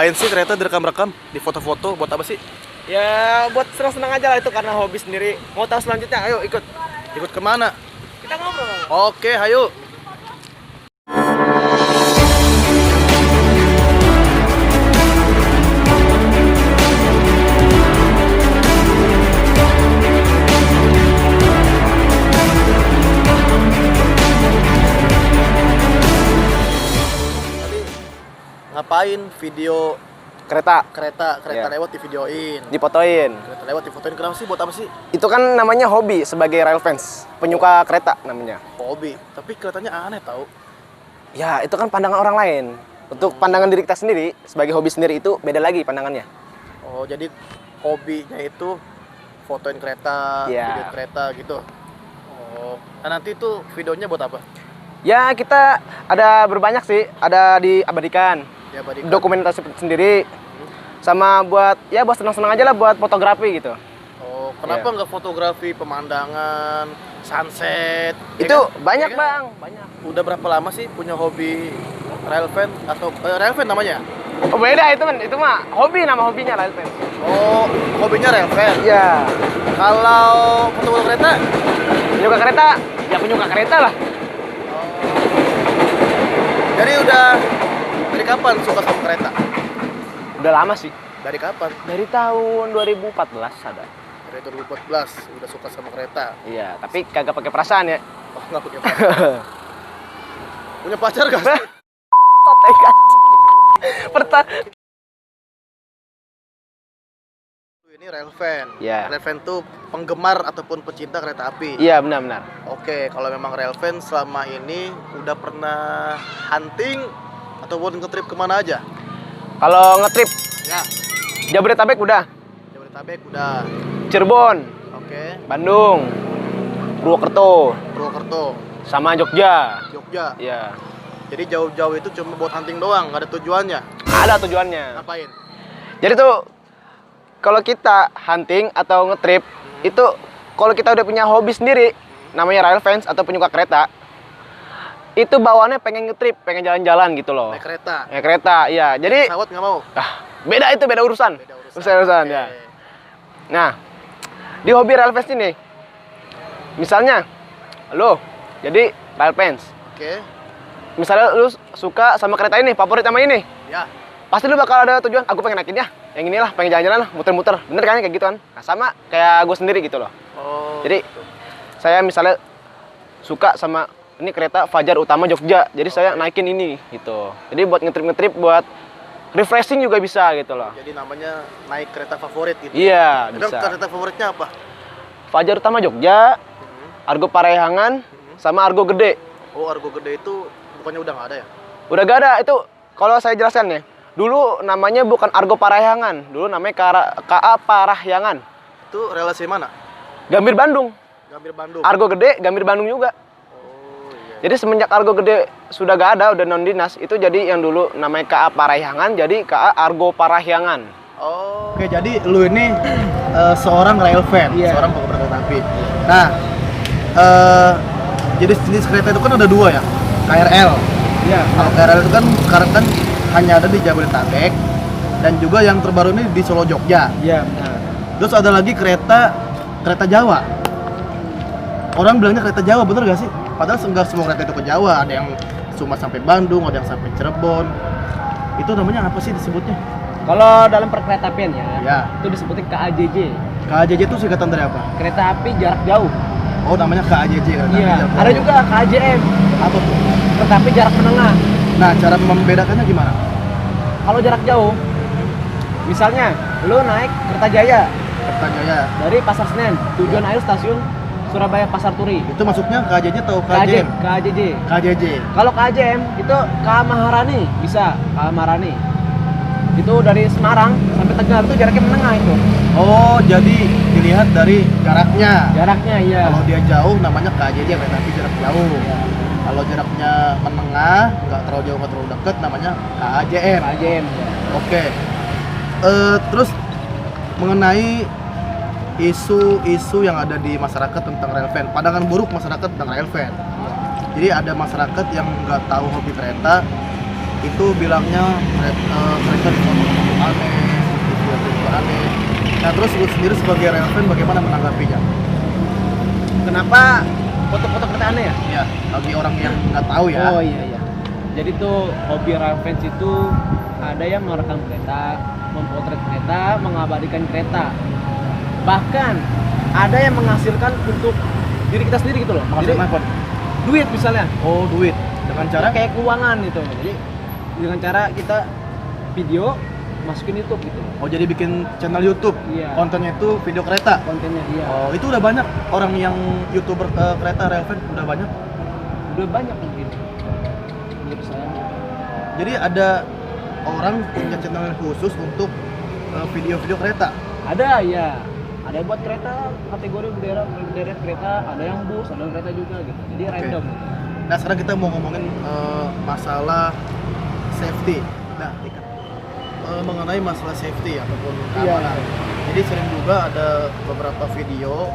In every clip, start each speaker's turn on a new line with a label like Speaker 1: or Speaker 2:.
Speaker 1: Ngapain sih kereta direkam-rekam, di foto-foto, buat apa sih?
Speaker 2: Ya buat senang-senang aja lah, itu karena hobi sendiri. Mau tahu selanjutnya? Ayo ikut.
Speaker 1: Ikut kemana?
Speaker 2: Kita ngobrol.
Speaker 1: Oke, ayo. Ngapain video
Speaker 2: Kereta
Speaker 1: kereta
Speaker 2: Iya.
Speaker 1: lewat di videoin,
Speaker 2: difotoin.
Speaker 1: kereta lewat difotoin, kenapa sih, buat apa sih?
Speaker 2: Itu kan namanya hobi sebagai rail fans, penyuka kereta namanya.
Speaker 1: Hobi, tapi keretanya aneh tau.
Speaker 2: Ya itu kan pandangan orang lain. Untuk pandangan diri kita sendiri sebagai hobi sendiri itu beda lagi pandangannya.
Speaker 1: Oh, jadi hobinya itu fotoin kereta,
Speaker 2: Iya.
Speaker 1: video kereta gitu. Oh, nah nanti itu videonya buat apa?
Speaker 2: Ya kita ada berbanyak sih, ada diabadikan,
Speaker 1: Ya, badikan.
Speaker 2: dokumentasi sendiri, sama buat ya buat senang-senang aja lah, buat fotografi gitu.
Speaker 1: Oh, kenapa nggak fotografi pemandangan, sunset? Ya
Speaker 2: Itu
Speaker 1: kan?
Speaker 2: banyak
Speaker 1: Ya kan?
Speaker 2: bang, banyak.
Speaker 1: Udah berapa lama sih punya hobi rail fan atau rail fan namanya?
Speaker 2: Oh beda itu mah hobi, nama hobinya rail fans.
Speaker 1: Oh, hobinya rail fan.
Speaker 2: Ya,
Speaker 1: Kalau foto-foto kereta?
Speaker 2: penyuka kereta, ya penyuka kereta lah.
Speaker 1: Jadi udah dari kapan suka sama kereta?
Speaker 2: Udah lama sih,
Speaker 1: Dari kapan?
Speaker 2: dari tahun 2014 ada.
Speaker 1: Dari 2014 udah suka sama kereta.
Speaker 2: Iya, tapi kagak pakai perasaan ya.
Speaker 1: Oh, nggak punya pacar. Punya pacar gak sih?
Speaker 2: Totekan.
Speaker 1: Ini rail fan.
Speaker 2: Iya.
Speaker 1: Rail fan tuh penggemar ataupun pecinta kereta api.
Speaker 2: Iya benar-benar.
Speaker 1: Oke, kalau memang rail fan selama ini udah pernah hunting ataupun ngetrip kemana aja?
Speaker 2: Kalau ngetrip
Speaker 1: Ya,
Speaker 2: Jabodetabek udah,
Speaker 1: Jabodetabek udah.
Speaker 2: Cirebon,
Speaker 1: Oke,
Speaker 2: Bandung, Purwokerto,
Speaker 1: Purwokerto,
Speaker 2: sama Jogja.
Speaker 1: Jogja.
Speaker 2: Iya.
Speaker 1: Jadi jauh-jauh itu cuma buat hunting doang, nggak ada tujuannya.
Speaker 2: Ada tujuannya.
Speaker 1: Ngapain?
Speaker 2: Jadi tuh kalau kita hunting atau ngetrip itu kalau kita udah punya hobi sendiri namanya rail fans atau penyuka kereta, itu bawaannya pengen ngetrip, pengen jalan-jalan gitu loh.
Speaker 1: Naik kereta.
Speaker 2: Naik kereta, iya. Jadi
Speaker 1: Pesawat nggak mau?
Speaker 2: beda itu, beda urusan.
Speaker 1: Beda urusan.
Speaker 2: Urusan
Speaker 1: Oke.
Speaker 2: ya. Nah, di hobi rail fans ini, misalnya, lo jadi rail fans.
Speaker 1: Oke.
Speaker 2: Misalnya lu suka sama kereta ini, favorit sama ini,
Speaker 1: Ya.
Speaker 2: pasti lu bakal ada tujuan. Aku pengen naikin ya, yang inilah, pengen jalan-jalan lah, muter-muter. Bener kan kayak gitu kan? Nah, sama kayak gue sendiri gitu loh.
Speaker 1: Oh.
Speaker 2: Jadi
Speaker 1: gitu.
Speaker 2: saya misalnya suka sama ini kereta Fajar Utama Jogja, jadi saya naikin ini gitu. Jadi buat ngetrip-ngetrip, buat refreshing juga bisa gitu loh.
Speaker 1: Jadi namanya naik kereta favorit gitu.
Speaker 2: Iya,
Speaker 1: Emang
Speaker 2: bisa.
Speaker 1: kereta favoritnya apa?
Speaker 2: Fajar Utama Jogja, Argo Parahyangan, sama Argo Gede.
Speaker 1: Oh, Argo Gede itu bukannya udah nggak ada ya?
Speaker 2: Udah gak ada itu. Kalau saya jelaskan ya, dulu namanya bukan Argo Parahyangan, dulu namanya KA Parahyangan.
Speaker 1: Itu relasi mana?
Speaker 2: Gambir Bandung.
Speaker 1: Gambir Bandung.
Speaker 2: Argo Gede, Gambir Bandung juga.
Speaker 1: Oh, iya.
Speaker 2: Jadi semenjak Argo Gede sudah gak ada, udah non dinas, itu jadi yang dulu namanya KA Parahyangan, jadi KA Argo Parahyangan.
Speaker 1: Oh. Oke, jadi lu ini seorang rail fan,
Speaker 2: Iya.
Speaker 1: seorang penggemar kereta api. Nah, jadi jenis kereta itu kan ada dua ya, KRL.
Speaker 2: Iya.
Speaker 1: Kalau KRL itu kan sekarang kan hanya ada di Jabodetabek dan juga yang terbaru ini di Solo Jogja.
Speaker 2: Iya, benar.
Speaker 1: Terus ada lagi kereta Jawa. Orang bilangnya kereta Jawa, bener gak sih? Padahal enggak semua kereta itu ke Jawa, ada yang cuma sampai Bandung, ada yang sampai Cirebon. Itu namanya apa sih disebutnya?
Speaker 3: Kalau dalam perkeretaapian ya,
Speaker 1: Ya,
Speaker 3: itu disebutnya KAJJ,
Speaker 1: KAJJ itu singkatan dari apa?
Speaker 3: kereta api jarak jauh.
Speaker 1: Oh, namanya KAJJ, kereta api
Speaker 3: Iya,
Speaker 1: jarak
Speaker 3: ada
Speaker 1: jauh.
Speaker 3: juga KAJM,
Speaker 1: Apa tuh?
Speaker 3: kereta api jarak menengah.
Speaker 1: Nah, cara membedakannya gimana?
Speaker 3: Kalau jarak jauh, misalnya lu naik Kereta Jaya
Speaker 1: Kereta Jaya.
Speaker 3: dari Pasar Senen, tujuan akhir stasiun Surabaya Pasar Turi.
Speaker 1: Itu masuknya KAJJ atau KJM?
Speaker 3: KAJJ.
Speaker 1: KAJJ.
Speaker 3: Kalau KAJM itu KA Maharani, bisa KA Maharani. Itu dari Semarang sampai Tegal itu jaraknya menengah itu.
Speaker 1: Oh, jadi dilihat dari jaraknya.
Speaker 3: Jaraknya iya.
Speaker 1: Kalau dia jauh namanya KAJJ, kereta api jarak jauh. Kalau jaraknya menengah, nggak terlalu jauh, nggak terlalu dekat, namanya KAJM.
Speaker 3: KAJM.
Speaker 1: Oke. Terus mengenai isu-isu yang ada di masyarakat tentang rail fan, pandangan buruk masyarakat tentang rail fan. Jadi ada masyarakat yang nggak tahu hobi kereta, itu bilangnya kereta difoto aneh, video aneh. Nah terus lu sendiri sebagai real fan bagaimana menanggapinya?
Speaker 3: Kenapa foto-foto kereta aneh ya?
Speaker 1: Ya, bagi orang yang nggak tahu ya.
Speaker 3: Oh iya. Jadi tuh hobi real fans itu ada yang merekam kereta, memotret kereta, mengabadikan kereta. Bahkan ada yang menghasilkan untuk diri kita sendiri gitu loh.
Speaker 1: Menghasilkan apa?
Speaker 3: Duit misalnya.
Speaker 1: Oh, duit. Dengan cara
Speaker 3: Kayak keuangan gitu. Jadi dengan cara kita video masukin YouTube gitu.
Speaker 1: oh jadi bikin channel YouTube.
Speaker 3: Iya.
Speaker 1: Kontennya itu video kereta.
Speaker 3: Kontennya dia.
Speaker 1: Oh, itu udah banyak orang yang YouTuber kereta real fan udah banyak.
Speaker 3: Udah banyak mungkin. Menurut saya.
Speaker 1: Jadi ada orang punya channel khusus untuk video-video kereta.
Speaker 3: Ada ya. Ada yang buat kereta kategori bendera kereta, ada yang bus, ada yang kereta juga gitu. Jadi
Speaker 1: Oke.
Speaker 3: random.
Speaker 1: Nah sekarang kita mau ngomongin masalah safety. Nah, mengenai masalah safety ataupun
Speaker 3: Iya.
Speaker 1: keamanan. Jadi sering juga ada beberapa video,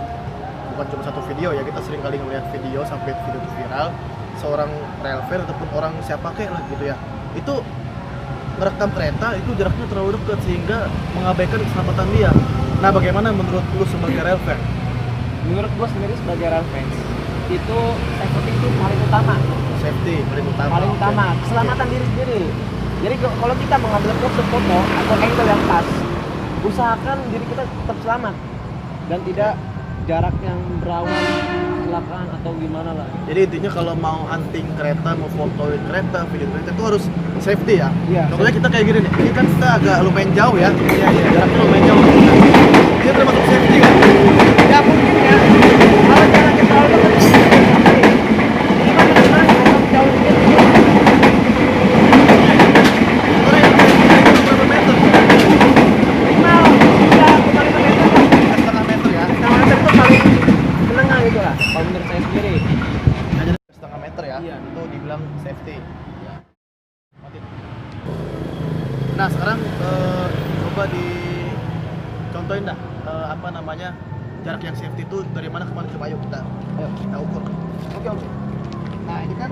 Speaker 1: bukan cuma satu video ya, kita sering kali ngeliat video sampai video itu viral, seorang rail fan ataupun orang siapa kek lah gitu ya, itu merekam kereta itu jaraknya terlalu dekat sehingga mengabaikan keselamatan dia. Nah bagaimana menurut lu sebagai rail fan?
Speaker 3: Menurut gua sendiri sebagai rail fans itu safety itu paling utama.
Speaker 1: Safety paling utama.
Speaker 3: Paling
Speaker 1: Oke.
Speaker 3: utama, keselamatan diri sendiri. Jadi kalau kita mengambil foto atau angle yang pas, usahakan diri kita tetap selamat dan tidak jarak yang berawan kecelakaan atau gimana lah.
Speaker 1: Jadi intinya kalau mau hunting kereta, mau fotoin kereta, video kereta itu harus safety ya.
Speaker 3: Iya.
Speaker 1: Contohnya kita kayak gini nih, ini kan kita agak lumayan jauh ya. Iya. Jaraknya lumayan jauh. Ini termasuk safety kan?
Speaker 3: Ya mungkin ya. Kalau jaraknya terlalu dekat, gimana jauh dikit.
Speaker 1: Orang yang berapa meter?
Speaker 3: Minimal ya 5 meter.
Speaker 1: Setengah meter ya.
Speaker 3: 5 meter itu paling menengah gitu lah. Kalau menurut saya sendiri.
Speaker 1: Nah, jadi setengah meter ya.
Speaker 3: Iya.
Speaker 1: Itu dibilang safety. Nah sekarang coba dicontohin dah apa namanya jarak yang safety itu dari mana ke mana, coba yuk kita ukur.
Speaker 3: Oke.
Speaker 1: Nah ini kan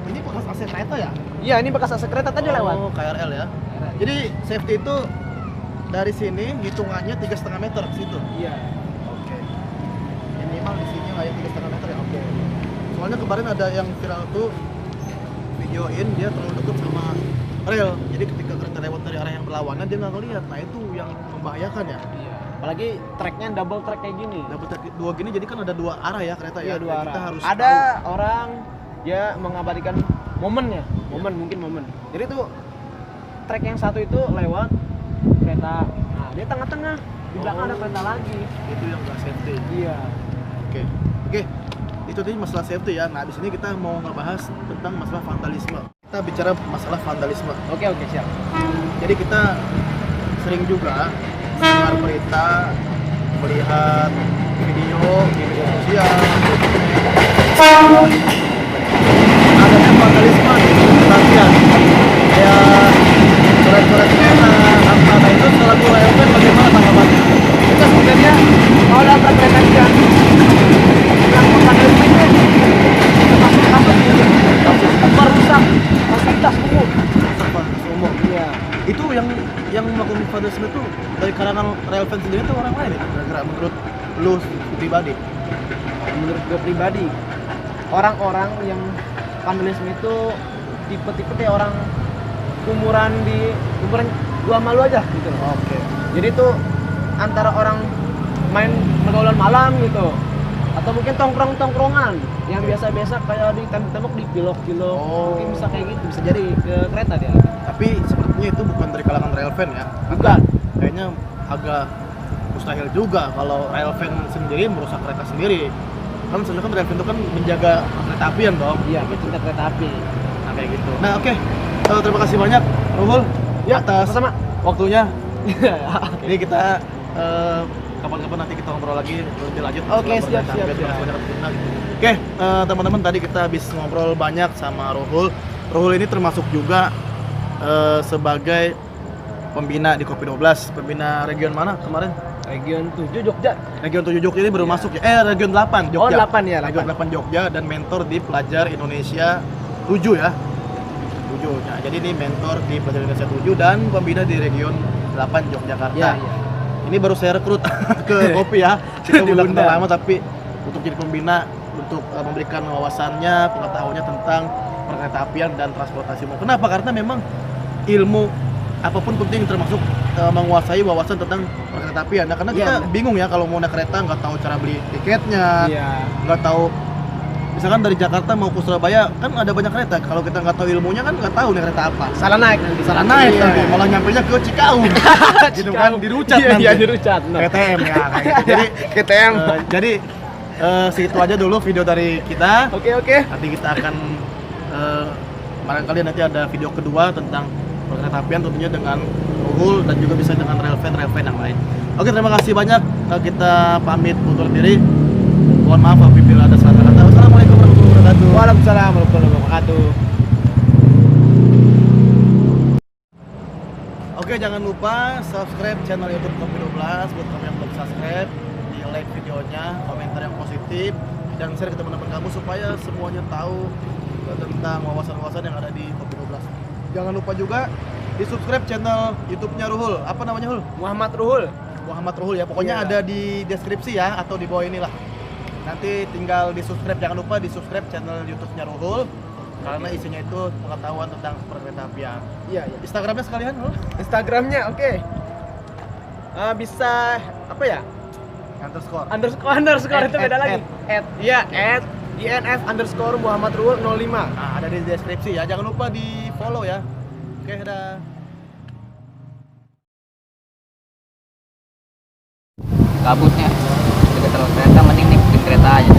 Speaker 1: ini bekas AC kereta ya?
Speaker 3: Iya, ini bekas AC kereta tadi lewat.
Speaker 1: Oh, KRL ya. Jadi safety itu dari sini hitungannya 3,5 meter ke situ.
Speaker 3: Iya.
Speaker 1: Oke. Minimal di sini lah ya 3,5 meter ya. Oke. Soalnya kemarin ada yang viral tuh videoin dia terlalu dekat sama rel. Jadi ketika kereta lewat dari arah yang berlawanan dia nggak ngeliat. Nah itu yang membahayakan ya.
Speaker 3: Iya. Apalagi tracknya double track kayak gini.
Speaker 1: Dapat dua gini jadi kan ada dua arah ya kereta ya.
Speaker 3: Iya, dua
Speaker 1: Jadi
Speaker 3: arah.
Speaker 1: Kita harus
Speaker 3: Ada orang dia mengabadikan momennya, mungkin momen. Jadi tuh track yang satu itu lewat kereta. Nah, dia tengah-tengah. Di belakang ada kereta lagi.
Speaker 1: tahu itu yang nggak safety.
Speaker 3: Iya.
Speaker 1: Oke. Itu tadi masalah safety ya. Nah di sini kita mau ngebahas tentang masalah vandalisme. Kita bicara masalah vandalisme.
Speaker 3: Oke, siap.
Speaker 1: Jadi kita sering juga mendengar berita, melihat video di media sosial, adanya vandalisme di stasiun, kayak coret-coret kereta, apa. Nah itu selaku rail fan bagaimana tanggapannya?
Speaker 3: Itu sebenarnya kalau dalam perkereta yang vandalisme ini termasuk kasus merusak fasilitas umum.
Speaker 1: Fasilitas umum.
Speaker 3: Iya.
Speaker 1: Itu yang melakukan vandalisme itu dari kalangan rail fan sendiri atau orang lain ya? Kira-kira menurut lu pribadi?
Speaker 3: Menurut gue pribadi, orang-orang yang vandalisme itu tipe-tipe kayak orang umuran gua malu aja gitu loh.
Speaker 1: Oke.
Speaker 3: Jadi itu antara orang main pergaulan malam gitu, atau mungkin tongkrong-tongkrongan yang biasa-biasa kayak di tembok-tembok di pilok-pilok.
Speaker 1: Oh.
Speaker 3: Mungkin bisa kayak gitu, bisa jadi ke kereta dia.
Speaker 1: Tapi sepertinya itu bukan dari kalangan rail fan ya?
Speaker 3: Bukan.
Speaker 1: Kayaknya agak mustahil juga kalau rail fan sendiri merusak kereta sendiri. Kan sebenarnya kan rail fan itu kan menjaga kereta apian dong.
Speaker 3: Iya, pecinta kereta api.
Speaker 1: Nah kayak gitu. Nah oke. Terima kasih banyak Ruhul atas
Speaker 3: sama.
Speaker 1: waktunya. Ini kita kapan-kapan nanti kita ngobrol lagi lebih lanjut.
Speaker 3: Oke, siap.
Speaker 1: Oke, teman-teman tadi kita habis ngobrol banyak sama Ruhul. Ruhul ini termasuk juga sebagai pembina di Kopi 12. Pembina region mana kemarin?
Speaker 3: Region 7 Jogja.
Speaker 1: Region 7 Jogja ini baru
Speaker 3: Iya.
Speaker 1: masuk ya. Region 8 Jogja.
Speaker 3: Oh, 8 ya,
Speaker 1: Region 8 Jogja dan mentor di Pelajar Indonesia 7 ya. 7 7. Nah, jadi ini mentor di Pelajar Indonesia 7 dan pembina di Region 8 Yogyakarta.
Speaker 3: Iya, iya.
Speaker 1: Ini baru saya rekrut ke kopi ya. Kita udah kenal
Speaker 3: Diundang.
Speaker 1: lama tapi untuk jadi pembina untuk memberikan wawasannya, pengetahuannya tentang perkeretaapian dan transportasi umum. Kenapa? Karena memang ilmu apapun penting termasuk menguasai wawasan tentang perkeretaapian. Nah, karena
Speaker 3: Iya,
Speaker 1: kita
Speaker 3: benar.
Speaker 1: bingung ya kalau mau naik kereta nggak tahu cara beli tiketnya,
Speaker 3: Iya.
Speaker 1: nggak tahu misalkan dari Jakarta mau ke Surabaya kan ada banyak kereta. Kalau kita nggak tahu ilmunya kan nggak tahu nih kereta apa.
Speaker 3: Salah naik nanti.
Speaker 1: Salah naik
Speaker 3: Iya.
Speaker 1: nanti malah nyampenya ke Cikaung. Gitu kan dirucat
Speaker 3: Iya,
Speaker 1: nanti.
Speaker 3: iya, dirucat. Nah.
Speaker 1: KTM ya kayak gitu. Jadi
Speaker 2: KTM.
Speaker 1: jadi segitu aja dulu video dari kita.
Speaker 3: Oke, oke.
Speaker 1: Nanti kita akan barangkali nanti ada video kedua tentang perkeretaapian tentunya dengan Ruhul dan juga bisa dengan Railvan yang lain. Oke, terima kasih banyak. Kita pamit undur diri. Mohon maaf apabila ada salah kata. Wassalamualaikum warahmatullahi wabarakatuh.
Speaker 3: Waalaikumsalam warahmatullahi wabarakatuh.
Speaker 1: Oke, jangan lupa subscribe channel YouTube Kopi 12 buat kamu yang belum subscribe. Di like videonya, komentar yang positif dan share ke teman-teman kamu supaya semuanya tahu tentang wawasan-wawasan yang ada di Kopi 12. Jangan lupa juga di subscribe channel YouTube-nya Ruhul. Apa namanya, Hul?
Speaker 3: Muhammad Ruhul.
Speaker 1: Muhammad Ruhul ya. Pokoknya
Speaker 3: Iya.
Speaker 1: ada di deskripsi ya atau di bawah inilah. Nanti tinggal di subscribe. Jangan lupa di subscribe channel YouTube-nya Ruhul karena isinya itu pengetahuan tentang perkeretaapian.
Speaker 3: Iya, iya.
Speaker 1: Instagramnya sekalian, Hul?
Speaker 3: Instagramnya oke. Bisa apa ya?
Speaker 1: Underscore.
Speaker 3: Underscore itu beda
Speaker 1: At,
Speaker 3: lagi. Iya, @INF_ Muhammad Ruhul 05.
Speaker 1: Nah, ada di deskripsi ya. Jangan lupa di follow ya. Oke, dadah.
Speaker 4: Kabutnya deket terlalu kereta mending naik kereta aja.